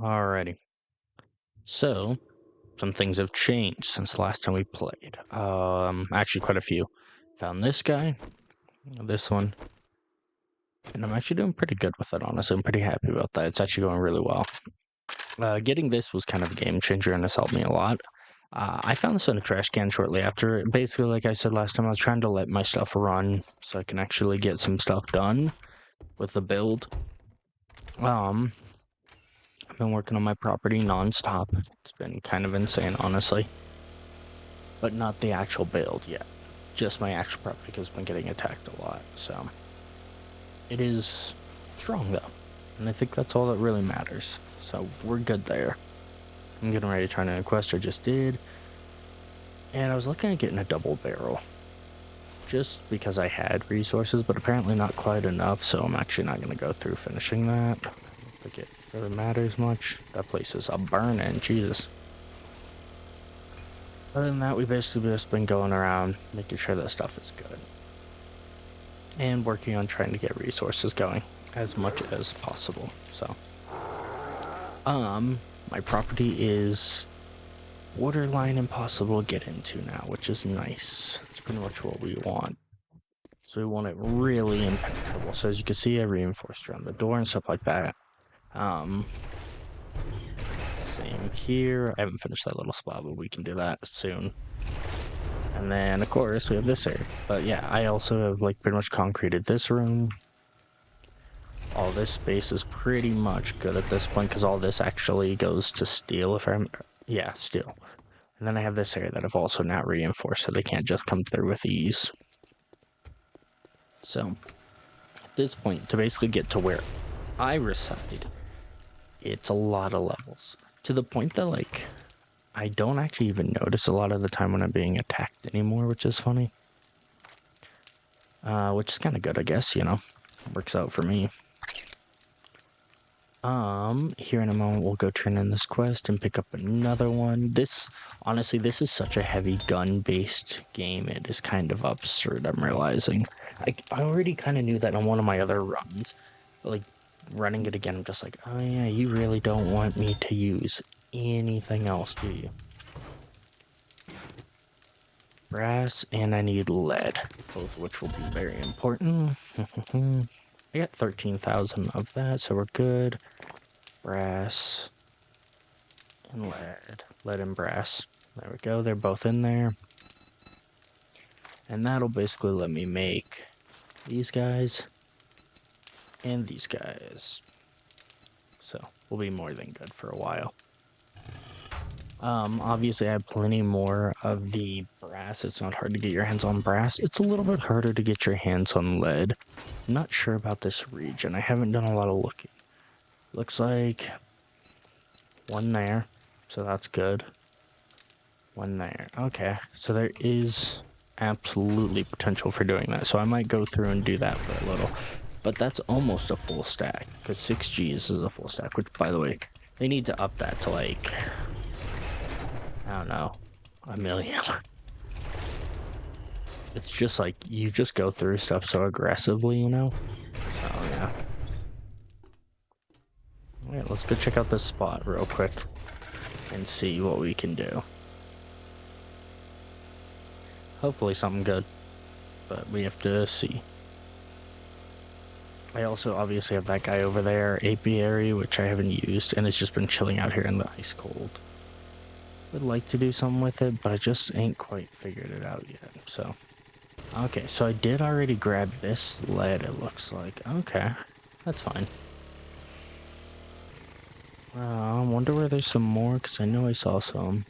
Alrighty. So, some things have changed since the last time we played. Actually, quite a few. Found this guy, this one, and I'm actually doing pretty good with it, honestly. I'm pretty happy about that. It's actually going really well. Getting this was kind of a game changer, and it's helped me a lot. I found this in a trash can shortly after. Basically, like I said last time, I was trying to let my stuff run so I can actually get some stuff done with the build. Um, I've been working on my property nonstop. It's been kind of insane, honestly. But not the actual build yet. Just my actual property because I've been getting attacked a lot. So it is strong though. And I think that's all that really matters. So we're good there. I'm getting ready to try a quest I just did. And I was looking at getting a double barrel. Just because I had resources, but apparently not quite enough. So I'm actually not going to go through finishing that. I don't think it really matters much. That place is a burning, Jesus. Other than that, we've basically just been going around making sure that stuff is good. And working on trying to get resources going as much as possible. So, my property is borderline impossible to get into now, which is nice. It's pretty much what we want. So we want it really impenetrable. So as you can see, I reinforced around the door and stuff like that. Same here. I haven't finished that little spot, but we can do that soon. And then, of course, we have this area. But yeah, I also have, like, pretty much concreted this room. All this space is pretty much good at this point, because all this actually goes to steel, if I'm... Yeah, steel. And then I have this area that I've also now reinforced, so they can't just come through with ease. So, at this point, to basically get to where I reside, it's a lot of levels. To the point that, like, I don't actually even notice a lot of the time when I'm being attacked anymore, which is funny. Which is kind of good, I guess, you know. Works out for me. Here in a moment, we'll go turn in this quest and pick up another one. Honestly, this is such a heavy gun-based game. It is kind of absurd, I'm realizing. I already kind of knew that on one of my other runs. But, like, running it again, I'm just like, oh yeah, you really don't want me to use anything else, do you? Brass, and I need lead, both of which will be very important. I got 13,000 of that, so we're good. Brass and lead. Lead and brass. There we go, they're both in there. And that'll basically let me make these guys and these guys. So, we'll be more than good for a while. Obviously I have plenty more of the brass. It's not hard to get your hands on brass. It's a little bit harder to get your hands on lead. I'm not sure about this region. I haven't done a lot of looking. Looks like one there, so that's good. One there. Okay, so there is absolutely potential for doing that. So I might go through and do that for a little. But that's almost a full stack, because 6Gs is a full stack, which, by the way, they need to up that to, like, I don't know, a million. It's just like, you just go through stuff so aggressively, you know? So, yeah. Alright, let's go check out this spot real quick and see what we can do. Hopefully something good, but we have to see. I also obviously have that guy over there, apiary, which I haven't used, and it's just been chilling out here in the ice cold. Would like to do something with it, but I just ain't quite figured it out yet, so. Okay, so I did already grab this lead, it looks like. Okay, that's fine. I wonder where there's some more, because I know I saw some.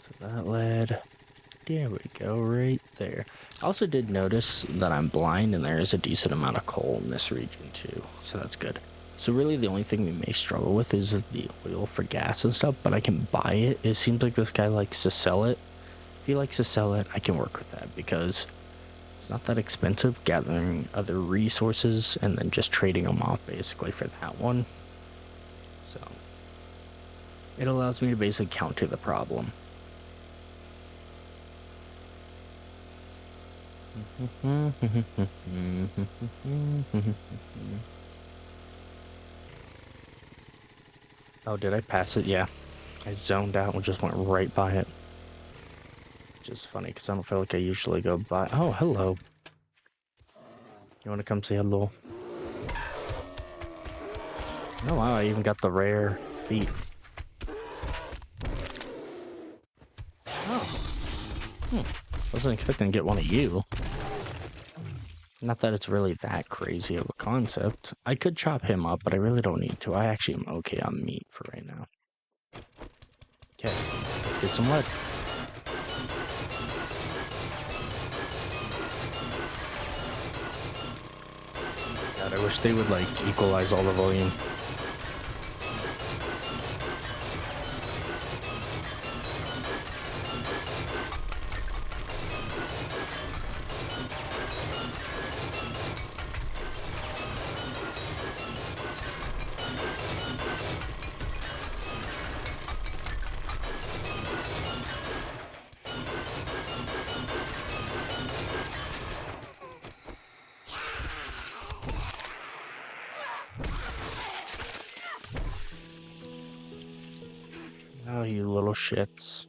So that lead, there we go, right there. I also did notice that I'm blind, and there is a decent amount of coal in this region too, so that's good. So really the only thing we may struggle with is the oil for gas and stuff, but I can buy it. It seems like this guy likes to sell it. If he likes to sell it, I can work with that, because it's not that expensive gathering other resources and then just trading them off basically for that one. So it allows me to basically counter the problem. Oh, did I pass it? Yeah. I zoned out and just went right by it. Which is funny because I don't feel like I usually go by. Oh, hello. You want to come say hello? Oh, wow. I even got the rare feat. Oh. Wasn't expecting to get one of you. Not that it's really that crazy of a concept. I could chop him up, but I really don't need to. I actually am okay on meat for right now. Okay, let's get some lead. God, I wish they would, like, equalize all the volume. Oh, you little shits.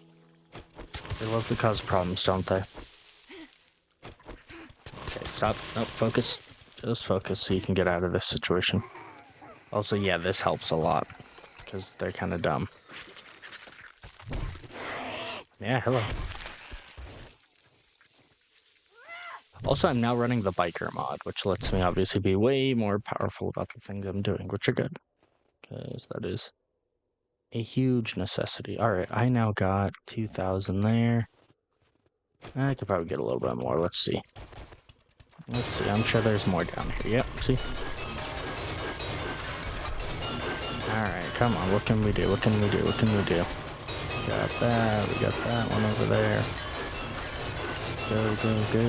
They love to cause problems, don't they? Okay, stop. Nope, focus. Just focus so you can get out of this situation. Also, yeah, this helps a lot. Because they're kind of dumb. Yeah, hello. Also, I'm now running the biker mod, which lets me obviously be way more powerful about the things I'm doing, which are good. Because that is a huge necessity. Alright, I now got 2,000 there. I could probably get a little bit more. Let's see. Let's see. I'm sure there's more down here. Yep, see? Alright, come on. What can we do? What can we do? What can we do? We got that. We got that one over there. Go, go, go.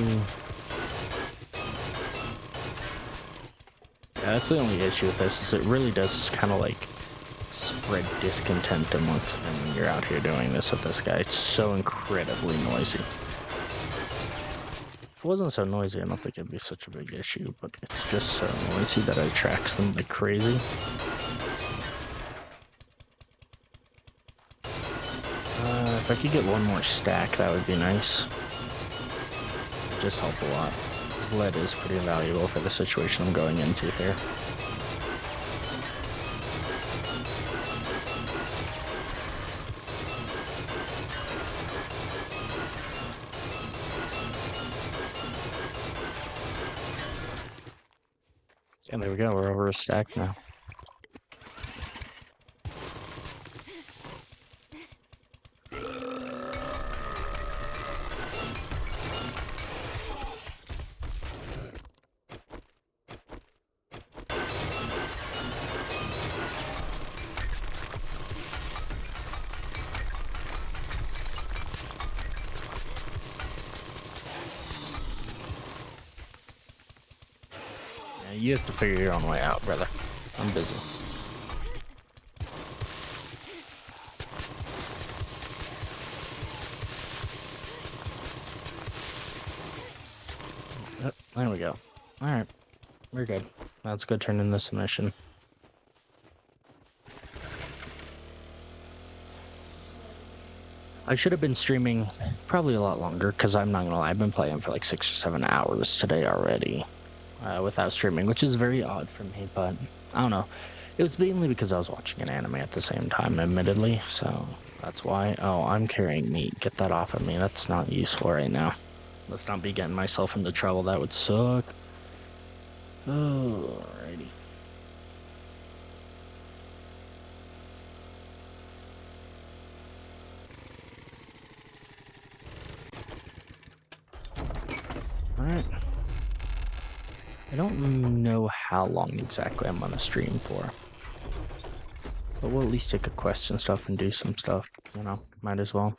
Yeah, that's the only issue with this, is it really does kind of like spread discontent amongst them when you're out here doing this with this guy. It's so incredibly noisy. If it wasn't so noisy, I don't think it'd be such a big issue, but it's just so noisy that it attracts them like crazy. If I could get one more stack, that would be nice. It'd just help a lot. Because lead is pretty valuable for the situation I'm going into here. And there we go, we're over a stack now. You have to figure your own way out, brother. I'm busy. Yep, there we go. Alright, we're good. Let's go turn in this mission. I should have been streaming probably a lot longer, because I'm not gonna lie, I've been playing for like 6 or 7 hours today already. Without streaming, which is very odd for me, but I don't know. It was mainly because I was watching an anime at the same time, admittedly, so that's why. Oh, I'm carrying meat. Get that off of me. That's not useful right now. Let's not be getting myself into trouble. That would suck. Alrighty. Alright. I don't know how long exactly I'm gonna stream for. But we'll at least take a quest and stuff and do some stuff, you know, might as well.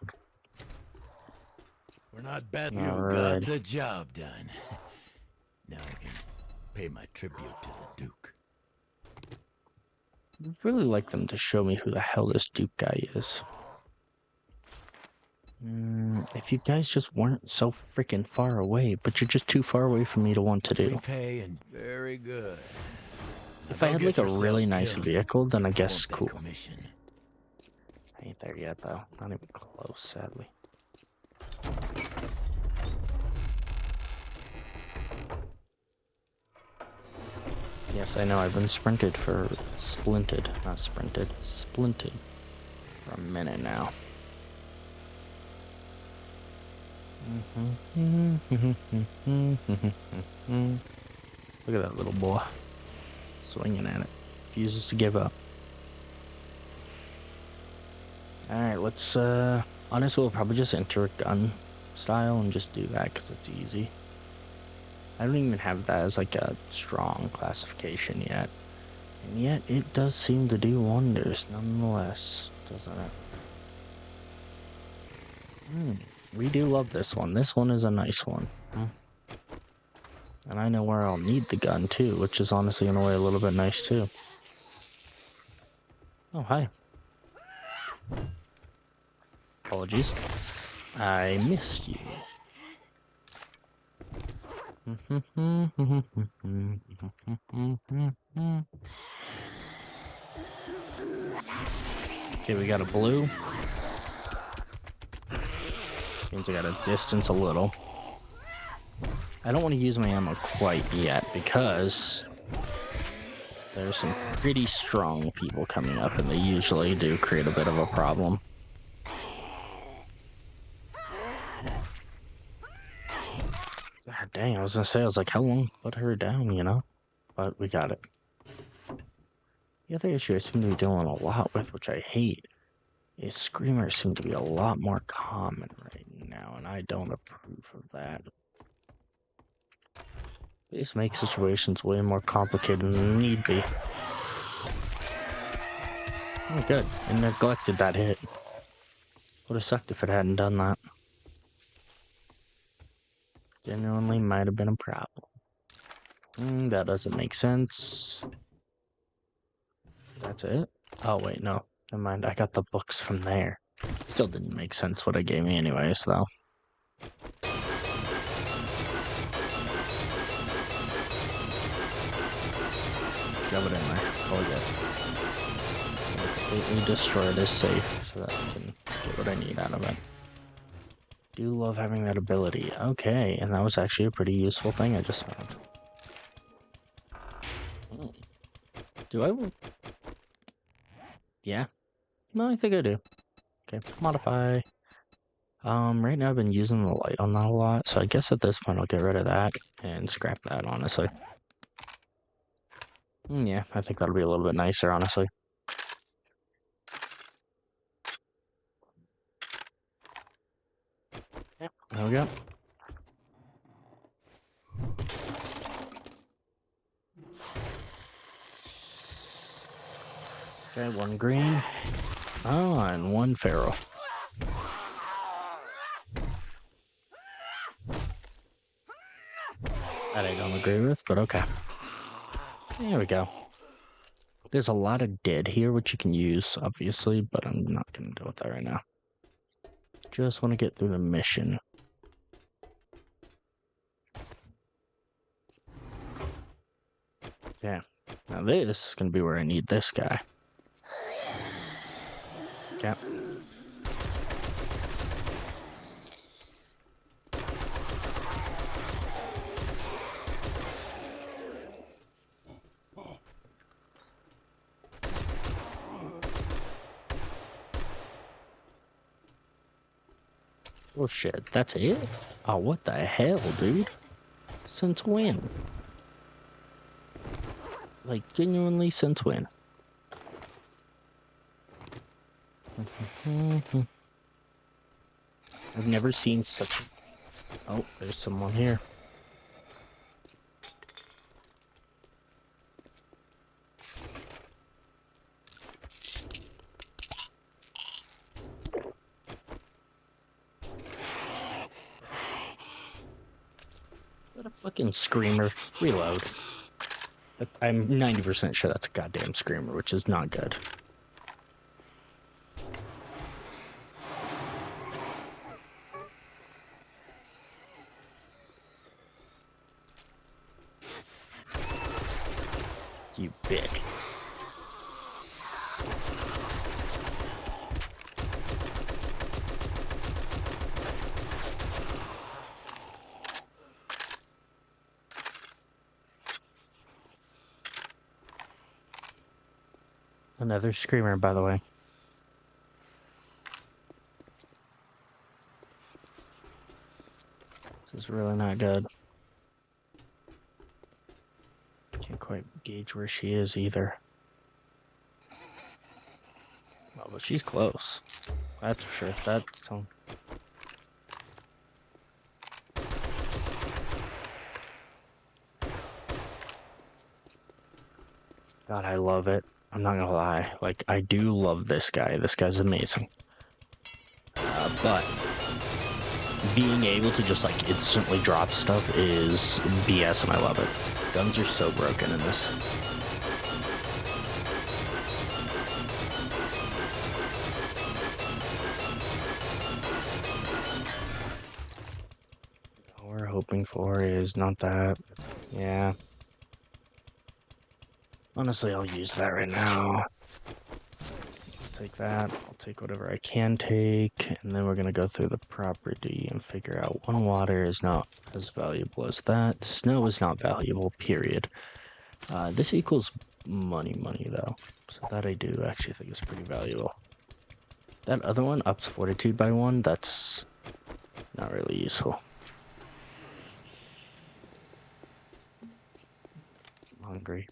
We're not bad. You got the job done. Now I can pay my tribute to the Duke. I'd really like them to show me who the hell this Duke guy is. If you guys just weren't so freaking far away, but you're just too far away for me to want to do. Pay and very good. If I had like a really nice vehicle, then I guess cool. quite there yet, though. Not even close, sadly. Yes, I know, I've been splinted for a minute now. Look at that little boy. Swinging at it. Refuses to give up. Alright, let's, honestly, we'll probably just enter a gun style and just do that because it's easy. I don't even have that as like a strong classification yet. And yet, it does seem to do wonders nonetheless, doesn't it? We do love this one. This one is a nice one. And I know where I'll need the gun too, which is honestly in a way a little bit nice too. Oh, hi. Apologies. I missed you. Okay, we got a blue. Means I gotta distance a little. I don't want to use my ammo quite yet because there's some pretty strong people coming up and they usually do create a bit of a problem. God dang, I was gonna say, I was like, how long put her down, you know? But we got it. The other issue I seem to be dealing a lot with, which I hate, is screamers seem to be a lot more common right now, and I don't approve of that. This makes situations way more complicated than they need be. Oh, good. I neglected that hit. Would have sucked if it hadn't done that. Genuinely might have been a problem. That doesn't make sense. That's it? Oh, wait, no. Never mind, I got the books from there. Still didn't make sense what it gave me anyways, though. Shove it in there. Oh, yeah. Completely destroy this safe so that I can get what I need out of it. Do love having that ability. Okay, and that was actually a pretty useful thing I just found. Do I? Yeah. No, I think I do. Okay, modify. Right now I've been using the light on that a lot, so I guess at this point I'll get rid of that and scrap that, honestly. Yeah, I think that'll be a little bit nicer, honestly. Yep, there we go. Okay, one green. Oh, and one feral. That I don't agree with, but okay. There we go. There's a lot of dead here, which you can use, obviously, but I'm not going to deal with that right now. Just want to get through the mission. Yeah. Now this is going to be where I need this guy. Yeah. Oh shit, that's it? Oh, what the hell, dude? Since when? Like, genuinely, since when? I've never seen such... Oh, there's someone here. What a fucking screamer. Reload. But I'm 90% sure that's a goddamn screamer, which is not good. You bitch. Another screamer, by the way. This is really not good. Can't quite gauge where she is either. Well, but she's close. That's for sure. That's God, I love it. I'm not gonna lie. Like, I do love this guy. This guy's amazing. But being able to just, like, instantly drop stuff is BS, and I love it. Guns are so broken in this. All we're hoping for is not that. Yeah. Honestly, I'll use that right now. I'll take that. I'll take whatever I can take. And then we're going to go through the property and figure out one water is not as valuable as that. Snow is not valuable, period. This equals money, though. So that I do actually think is pretty valuable. That other one ups fortitude by 1. That's not really useful. I'm hungry.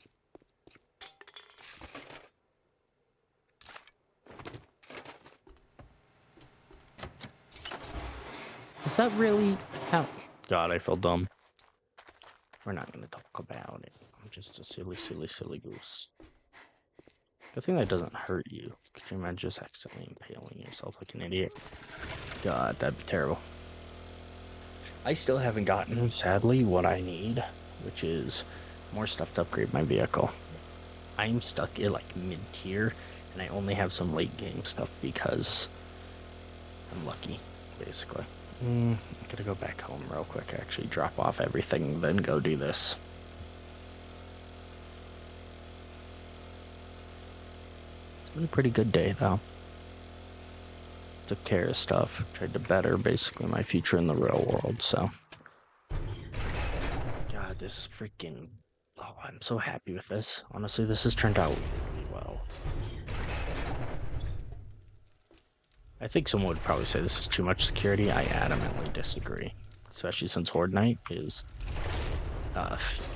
Is that really how? God, I feel dumb. We're not gonna talk about it. I'm just a silly goose. Good thing that doesn't hurt you. Could you imagine just accidentally impaling yourself like an idiot? God, that'd be terrible. I still haven't gotten, sadly, what I need, which is more stuff to upgrade my vehicle. I'm stuck in like mid-tier, and I only have some late game stuff because I'm lucky, basically. I'm gonna go back home real quick, actually drop off everything, then go do this. It's been a pretty good day, though. Took care of stuff, tried to better, basically, my future in the real world, so. God, this freaking... Oh, I'm so happy with this. Honestly, this has turned out really well. I think someone would probably say this is too much security. I adamantly disagree. Especially since Horde Night is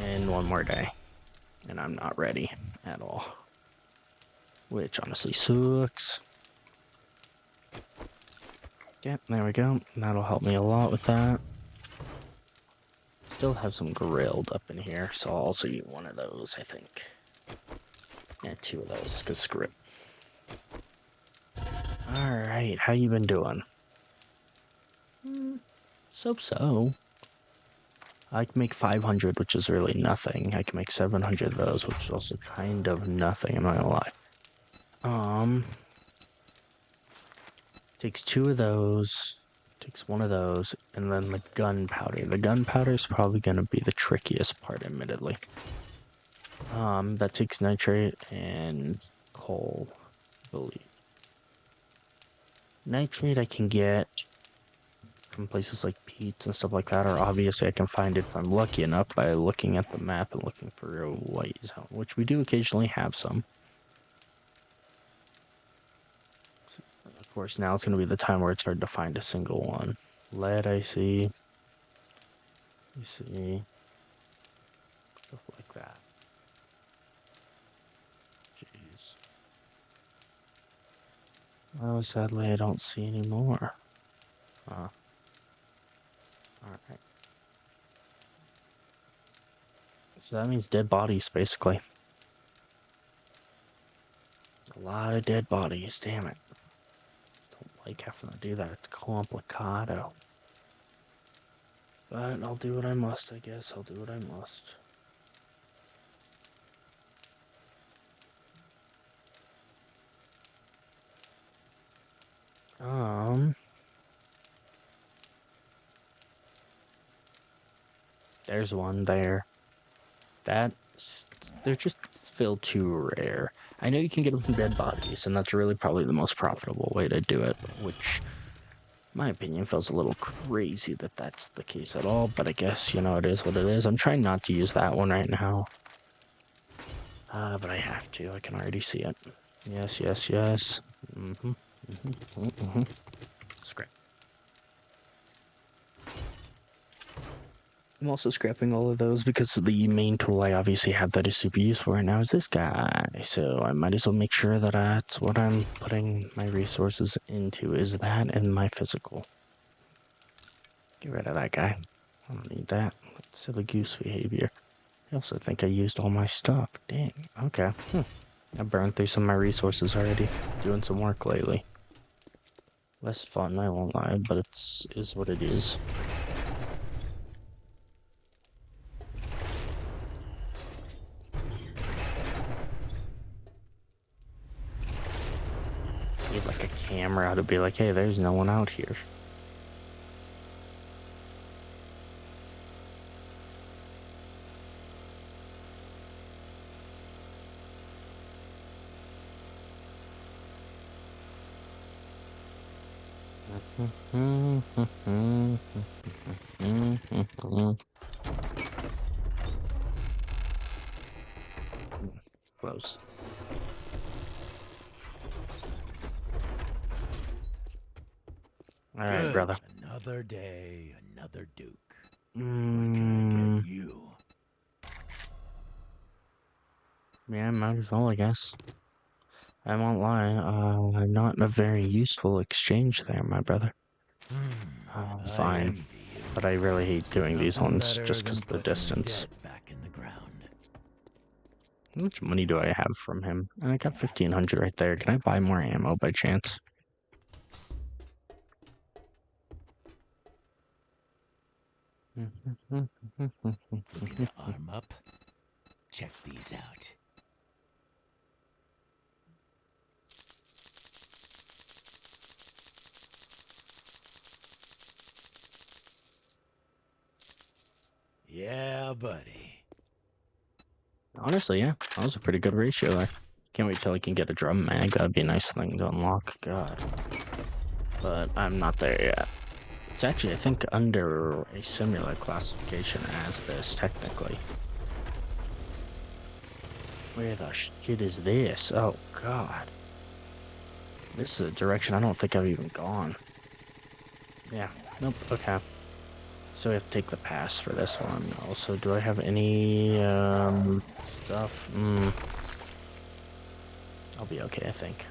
in one more day. And I'm not ready at all. Which honestly sucks. Yep, there we go. That'll help me a lot with that. Still have some grilled up in here, so I'll also eat one of those, I think. Yeah, 2 of those, because screw it. Alright, how you been doing? So. I can make 500, which is really nothing. I can make 700 of those, which is also kind of nothing, I'm not gonna lie. Takes 2 of those, takes 1 of those, and then the gunpowder. The gunpowder is probably gonna be the trickiest part, admittedly. That takes nitrate and coal, I believe. Nitrate I can get from places like Pete's and stuff like that, or obviously I can find it if I'm lucky enough by looking at the map and looking for a white zone, which we do occasionally have some. Of course, now it's going to be the time where it's hard to find a single one. Lead, I see. You see. Stuff like that. Jeez. Oh, sadly, I don't see any more. Alright. So that means dead bodies, basically. A lot of dead bodies, damn it. Don't like having to do that, it's complicado. But I'll do what I must, I guess. I'll do what I must. There's one there. They're just feel too rare. I know you can get them from dead bodies, and that's really probably the most profitable way to do it, which, in my opinion, feels a little crazy that that's the case at all, but I guess, you know, it is what it is. I'm trying not to use that one right now. But I have to. I can already see it. Yes, yes, yes. Scrap. I'm also scrapping all of those because the main tool I obviously have that is super useful right now is this guy. So I might as well make sure that that's what I'm putting my resources into, is that and my physical. Get rid of that guy. I don't need that. That's silly goose behavior. I also think I used all my stuff. Dang. Okay. I burned through some of my resources already. Doing some work lately. Less fun, I won't lie, but is what it is. Need like a camera to be like, hey, there's no one out here. Close. All right, Good. brother. Another day, another Duke. What Mm, can I get you? yeah, might as well, I guess. I won't lie. Not a very useful exchange there, my brother. I Fine. envy you. But I really hate doing these Nothing ones better just than because of the putting the distance. dead back in the ground. How much money do I have from him? I got 1,500 right there. Can I buy more ammo by chance? Looking to arm up? Check these out. Yeah, buddy. Honestly, yeah, that was a pretty good ratio there. Can't wait till I can get a drum mag. That'd be a nice thing to unlock. God. But I'm not there yet. It's actually, I think, under a similar classification as this, technically. Where the shit is this? Oh, God. This is a direction I don't think I've even gone. Yeah, nope, okay. So we have to take the pass for this one. Also, do I have any, stuff? I'll be okay, I think.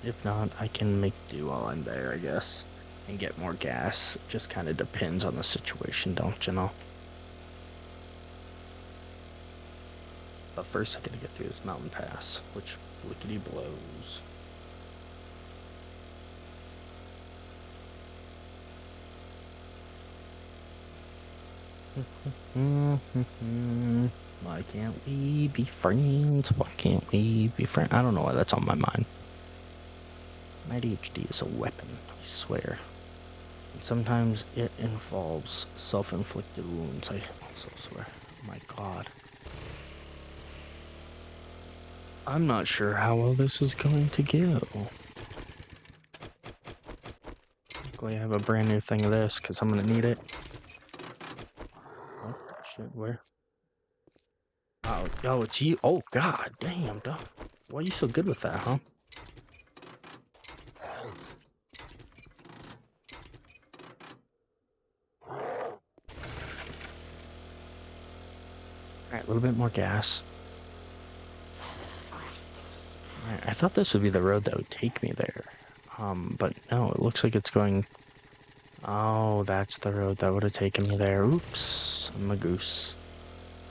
If not, I can make do while I'm there, I guess. And get more gas. Just kind of depends on the situation, don't you know? But first, I gotta get through this mountain pass, which lickety blows. Why can't we be friends? Why can't we be friends? I don't know why that's on my mind. My ADHD is a weapon, I swear. And sometimes it involves self-inflicted wounds, I also swear. Oh my God. I'm not sure how well this is going to go. Luckily, I have a brand new thing of this, because I'm going to need it. What the shit, where? Oh, it's you. Oh, God damn, dog. Why are you so good with that, huh? Alright, a little bit more gas. Alright, I thought this would be the road that would take me there. But no, it looks like it's going... Oh, that's the road that would have taken me there. Oops, I'm a goose.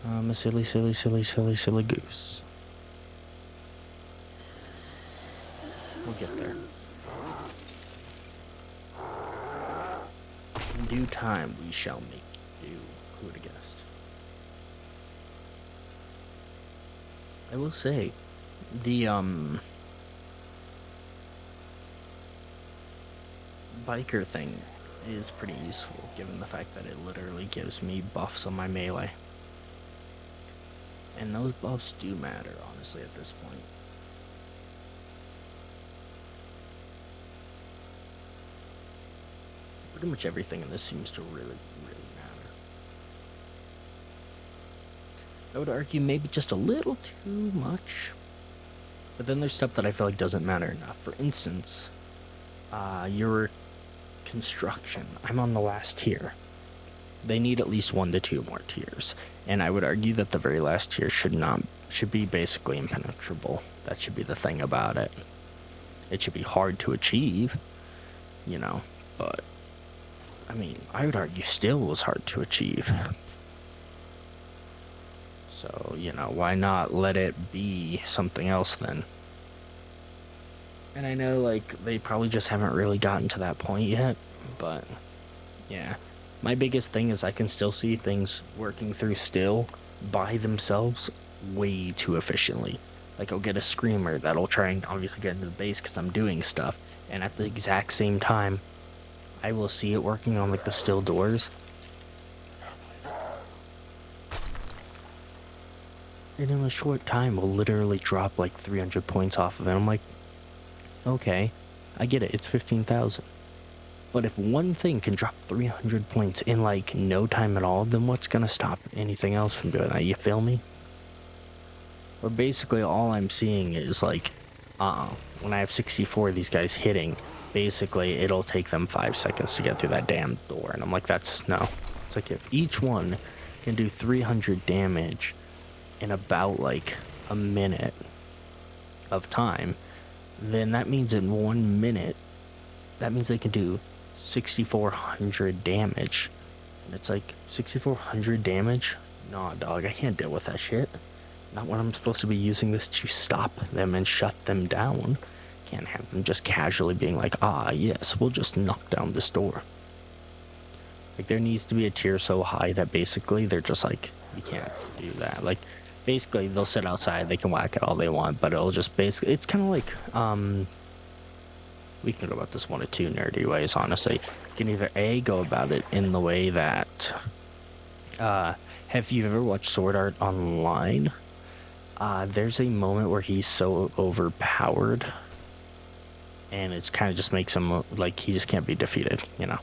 I'm a silly, silly, silly, silly, silly goose. We'll get there. In due time, we shall make do. Who would have guessed? I will say, the, biker thing is pretty useful, given the fact that it literally gives me buffs on my melee. And those buffs do matter, honestly, at this point. Pretty much everything in this seems to really, really matter. I would argue maybe just a little too much. But then there's stuff that I feel like doesn't matter enough. For instance, your construction. I'm on the last tier. They need at least 1 to 2 more tiers, and I would argue that the very last tier should be basically impenetrable. That should be the thing about it. It should be hard to achieve, you know, but I mean, I would argue still was hard to achieve. So, you know, why not let it be something else then? And I know, like, they probably just haven't really gotten to that point yet, but yeah. My biggest thing is I can still see things working through still by themselves way too efficiently. Like, I'll get a screamer that'll try and obviously get into the base because I'm doing stuff, and at the exact same time, I will see it working on, like, the still doors. And in a short time, we'll literally drop, like, 300 points off of it. I'm like, okay, I get it, it's 15,000. But if one thing can drop 300 points in, like, no time at all, then what's gonna stop anything else from doing that? You feel me? Or basically all I'm seeing is, like, when I have 64 of these guys hitting, basically it'll take them 5 seconds to get through that damn door. And I'm like, no. It's like, if each one can do 300 damage in about, like, a minute of time, then that means in 1 minute, that means they can do 6,400 damage. And it's like, 6,400 damage? Nah, dog, I can't deal with that shit. Not when I'm supposed to be using this to stop them and shut them down. Can't have them just casually being like, yes, we'll just knock down this door. Like, there needs to be a tier so high that basically they're just like, you can't do that. Like, basically they'll sit outside, they can whack it all they want, but it'll just basically, it's kind of like, we can go about this one of two nerdy ways, honestly. You can either A, go about it in the way that, have you ever watched Sword Art Online? There's a moment where he's so overpowered, and it's kind of just makes him, like, he just can't be defeated, you know?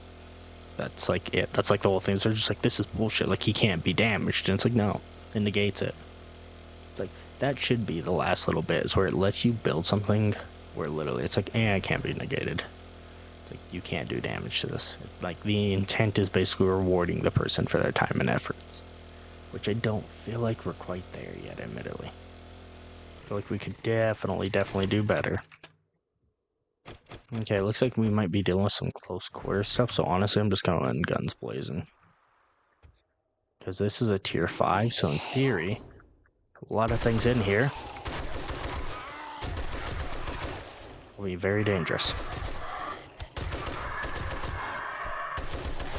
That's, like, it. That's, like, the whole thing. So they're just like, this is bullshit. Like, he can't be damaged. And it's like, no. It negates it. It's like, that should be the last little bit, is where it lets you build something where literally it's like, it can't be negated. It's like, you can't do damage to this. Like, the intent is basically rewarding the person for their time and efforts, which I don't feel like we're quite there yet, admittedly. I feel like we could definitely do better. Okay, looks like we might be dealing with some close quarter stuff, so honestly, I'm just going guns blazing. Because this is a tier 5, so in theory, a lot of things in here will be very dangerous.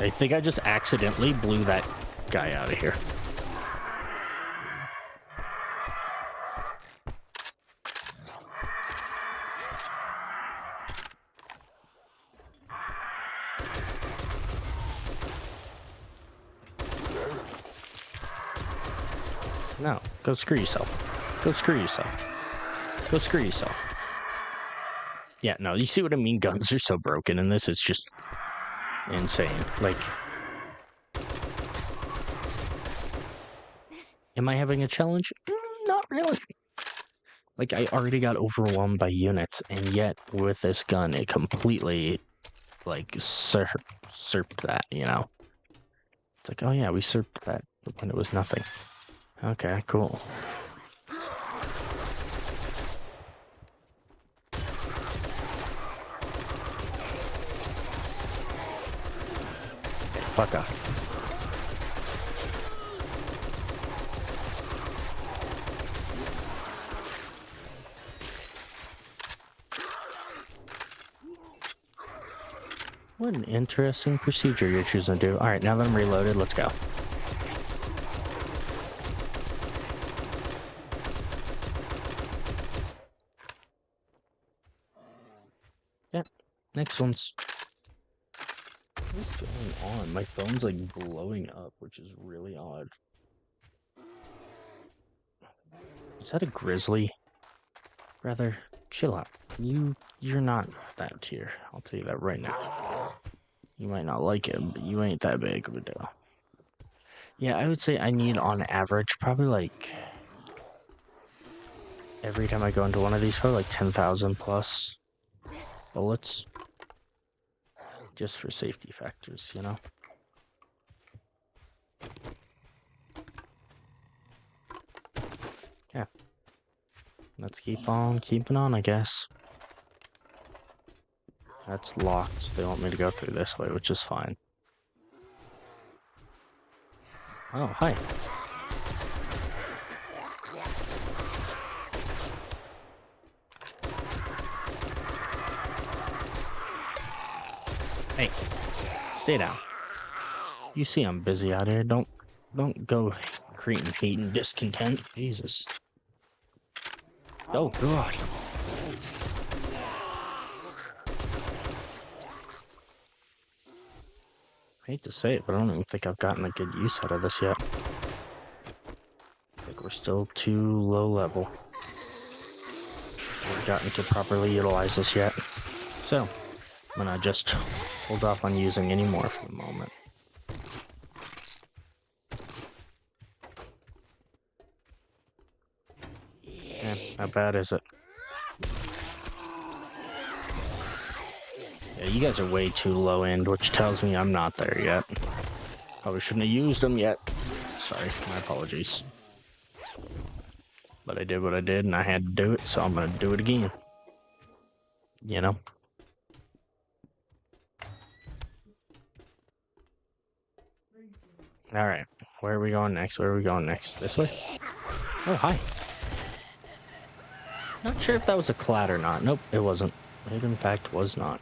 I think I just accidentally blew that guy out of here. No, go screw yourself. Go screw yourself. Go screw yourself. Yeah, no, you see what I mean? Guns are so broken in this, it's just insane. Like, am I having a challenge? Not really. Like, I already got overwhelmed by units, and yet with this gun, it completely, like, usurped that, you know? It's like, oh yeah, we usurped that when it was nothing. Okay, cool. Okay, fuck off. What an interesting procedure you're choosing to do. Alright, now that I'm reloaded, let's go. Yeah, next one's... What's going on? My phone's like blowing up, which is really odd. Is that a grizzly? Brother, chill out. You're not that tier. I'll tell you that right now. You might not like it, but you ain't that big of a deal. Yeah, I would say I need on average probably like every time I go into one of these, probably like 10,000 plus bullets. Just for safety factors, you know? Yeah. Let's keep on keeping on, I guess. That's locked. They want me to go through this way, which is fine. Oh, hi. Hey, stay down. You see I'm busy out here. Don't go creating hate and discontent. Jesus. Oh, God. I hate to say it, but I don't even think I've gotten a good use out of this yet. I think we're still too low level. Haven't gotten to properly utilize this yet. So, I'm gonna just hold off on using any more for the moment. Yeah, how bad is it? Yeah, you guys are way too low end, which tells me I'm not there yet. Probably shouldn't have used them yet. Sorry, my apologies. But I did what I did, and I had to do it, so I'm gonna do it again. You know? Alright, where are we going next? Where are we going next? This way? Oh, hi. Not sure if that was a clad or not. Nope, it wasn't. It, in fact, was not.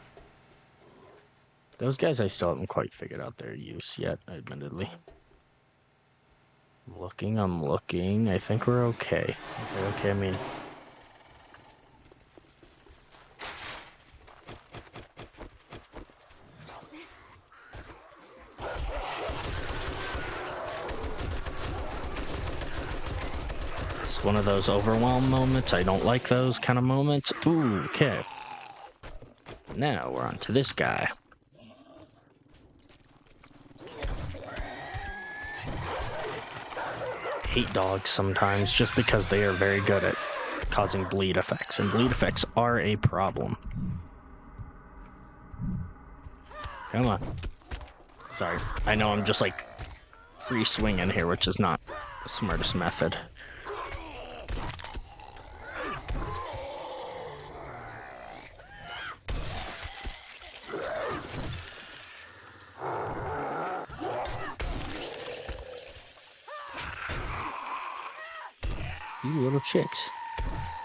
Those guys I still haven't quite figured out their use yet, admittedly. I'm looking. I think we're okay. Okay, I mean... It's one of those overwhelm moments. I don't like those kind of moments. Ooh, okay. Now we're on to this guy. Hate dogs sometimes just because they are very good at causing bleed effects, and bleed effects are a problem. Come on. Sorry, I know I'm just like free swinging here, which is not the smartest method. You little chicks.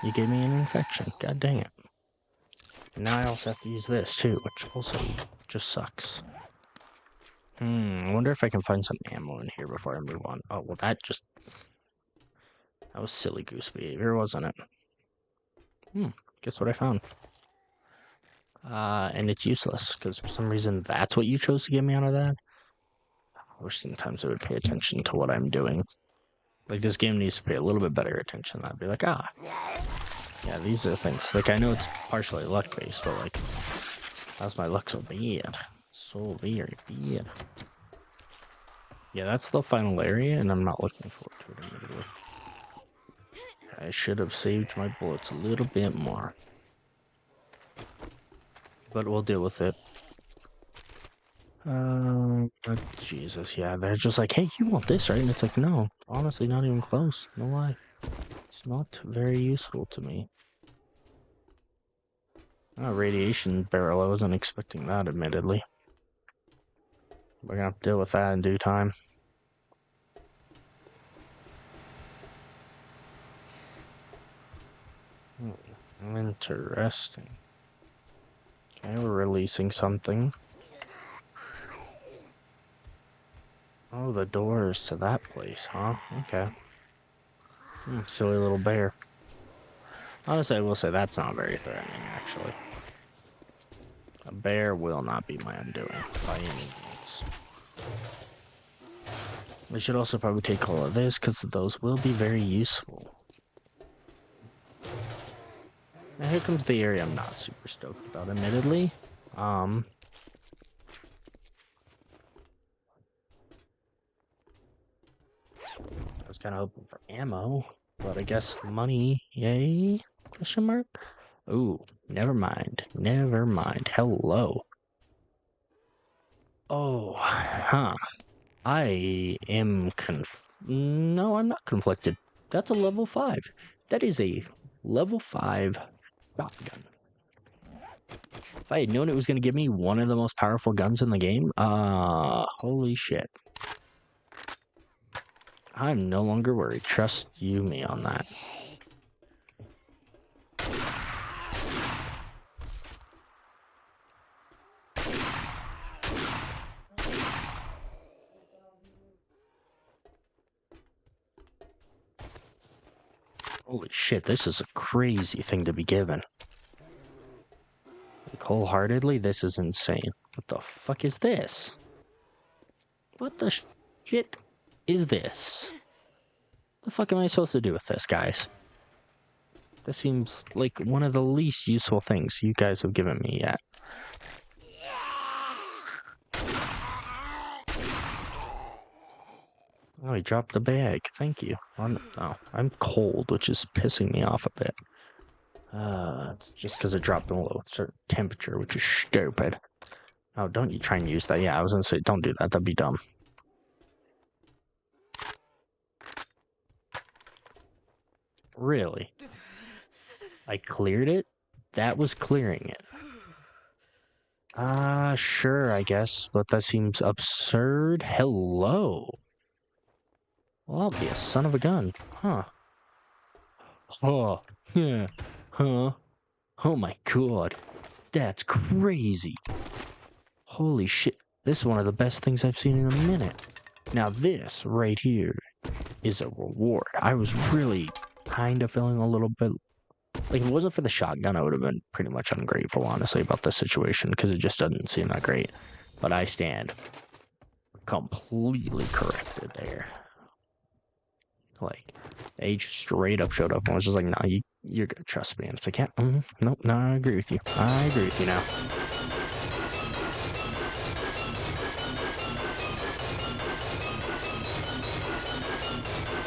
You gave me an infection. God dang it. And now I also have to use this too, which also just sucks. I wonder if I can find some ammo in here before I move on. Oh, well that was silly goose behavior, wasn't it? Guess what I found? And it's useless, because for some reason that's what you chose to get me out of that. I wish sometimes I would pay attention to what I'm doing. Like, this game needs to pay a little bit better attention. I'd be like, yeah, these are things. Like, I know it's partially luck-based, but, like, how's my luck so bad? So very bad. Yeah, that's the final area, and I'm not looking forward to it immediately. I should have saved my bullets a little bit more. But we'll deal with it. Jesus, yeah, they're just like, hey, you want this, right? And it's like, no, honestly, not even close, no lie. It's not very useful to me. Oh, radiation barrel, I wasn't expecting that, admittedly. We're gonna have to deal with that in due time. Interesting. Okay, we're releasing something. Oh, the doors to that place, huh? Okay. Silly little bear. Honestly, I will say that's not very threatening, actually. A bear will not be my undoing, by any means. We should also probably take all of this, because those will be very useful. Now here comes the area I'm not super stoked about, admittedly. I was kind of hoping for ammo. But I guess money, yay? Question mark? Ooh, never mind. Never mind. Hello. Oh, huh. I am No, I'm not conflicted. That's a level 5. That is a level 5 shotgun. If I had known it was going to give me one of the most powerful guns in the game, holy shit. I'm no longer worried. Trust you me on that. Holy shit, this is a crazy thing to be given. Like, wholeheartedly, this is insane. What the fuck is this? What the shit is this? The fuck am I supposed to do with this, guys? This seems like one of the least useful things you guys have given me yet. Oh, he dropped the bag. Thank you. Oh, I'm cold, which is pissing me off a bit. It's just because it dropped below a certain temperature, which is stupid. Oh, don't you try and use that. Yeah, I was gonna say, don't do that. That'd be dumb. Really? I cleared it? That was clearing it. Sure, I guess, but that seems absurd. Hello. Well, I'll be a son of a gun. Huh. Oh, yeah. Huh. Oh my god. That's crazy. Holy shit. This is one of the best things I've seen in a minute. Now this right here is a reward. I was really kind of feeling a little bit like, if it wasn't for the shotgun, I would have been pretty much ungrateful, honestly, about this situation, because it just doesn't seem that great. But I stand completely corrected there. Like, they straight up showed up and was just like, "No, you're gonna trust me." And it's like, "Yeah, nope, no, I agree with you. I agree with you now."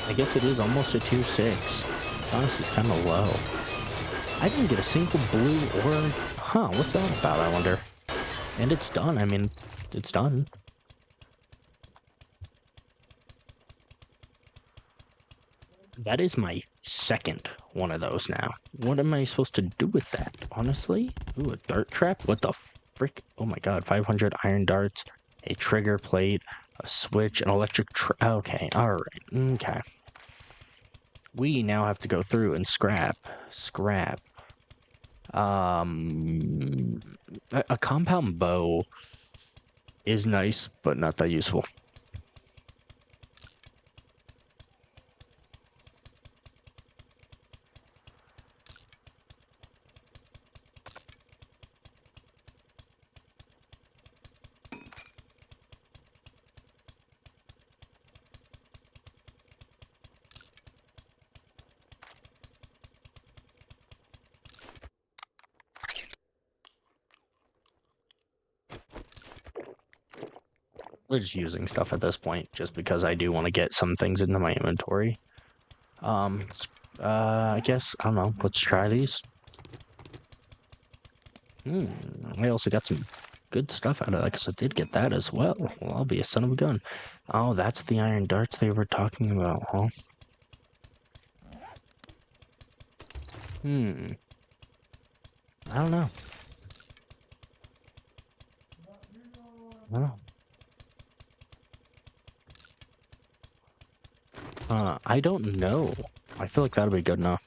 I guess it is almost a tier 6. Honestly, it's kind of low. I didn't get a single blue or... Huh, what's that about, I wonder? And it's done. I mean, it's done. That is my second one of those now. What am I supposed to do with that, honestly? Ooh, a dart trap? What the frick? Oh my god, 500 iron darts, a trigger plate, a switch, an electric okay, alright, okay. We now have to go through and scrap. A compound bow is nice, but not that useful. We're just using stuff at this point, just because I do want to get some things into my inventory. I guess, I don't know, let's try these. I also got some good stuff out of that, because I did get that as well. Well, I'll be a son of a gun. Oh, that's the iron darts they were talking about, huh? I don't know. I don't know. I feel like that'll be good enough.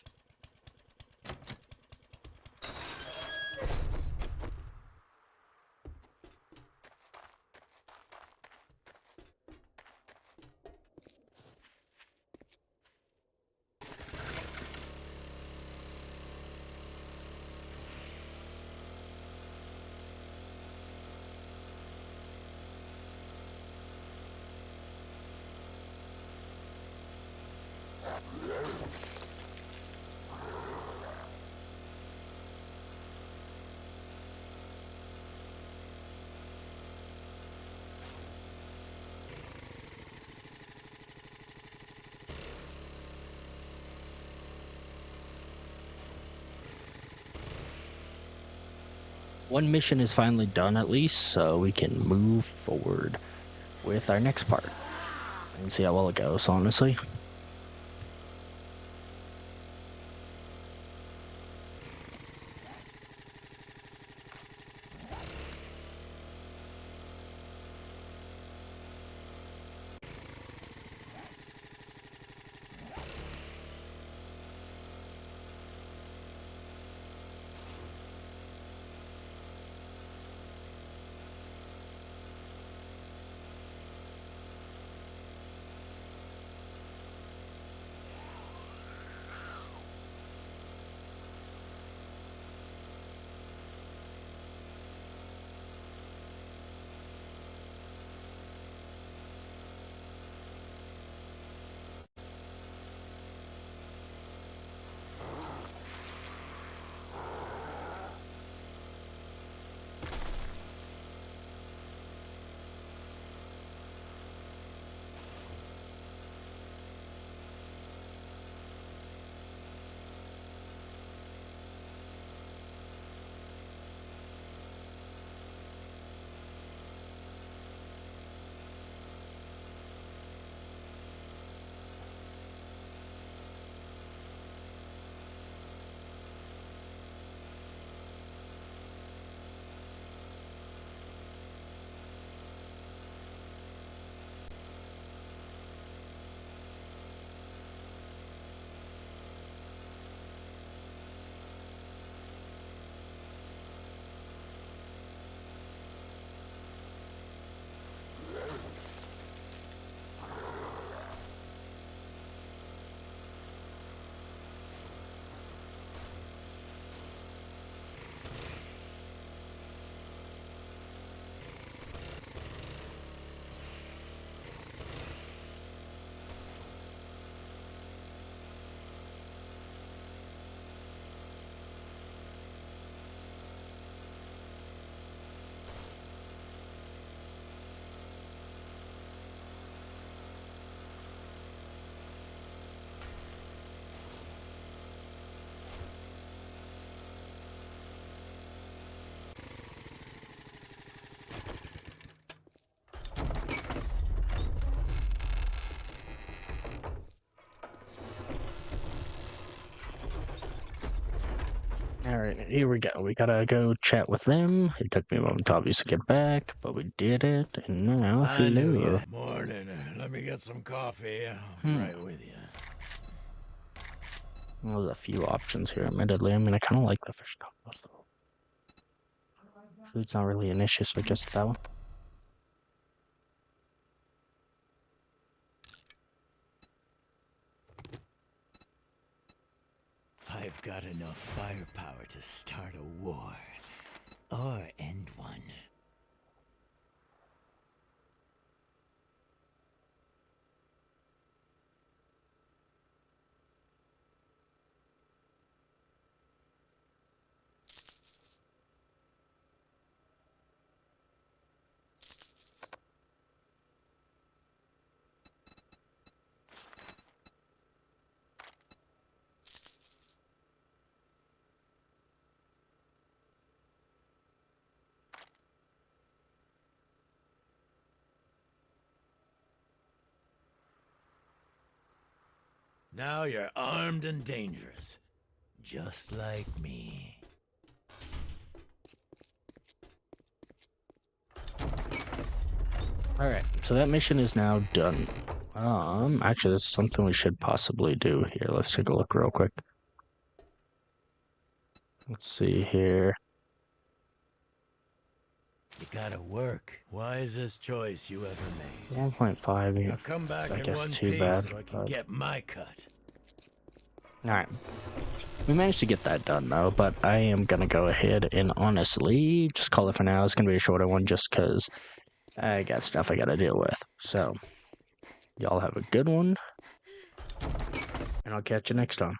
one mission is finally done at least, so we can move forward with our next part and see how well it goes, honestly. Alright, here we go. We gotta go chat with them. It took me a moment to obviously get back, but we did it, and now, I knew hello. ya. Morning. Let me get some coffee. I'll be right with you. Well, there's a few options here, admittedly. I mean, I kind of like the fish tacos, though. Food's not really an issue, so I guess that one. I've got enough firepower to start a war. Or end one. Now you're armed and dangerous. Just like me. Alright, so that mission is now done. Actually, there's something we should possibly do here. Let's take a look real quick. Let's see here. You gotta work. Wisest choice you ever made. 1.5, Now come back I in guess one too piece bad, so I can but- get my cut. Alright. We managed to get that done, though, but I am gonna go ahead and honestly just call it for now. It's gonna be a shorter one just because I got stuff I gotta deal with. So, y'all have a good one, and I'll catch you next time.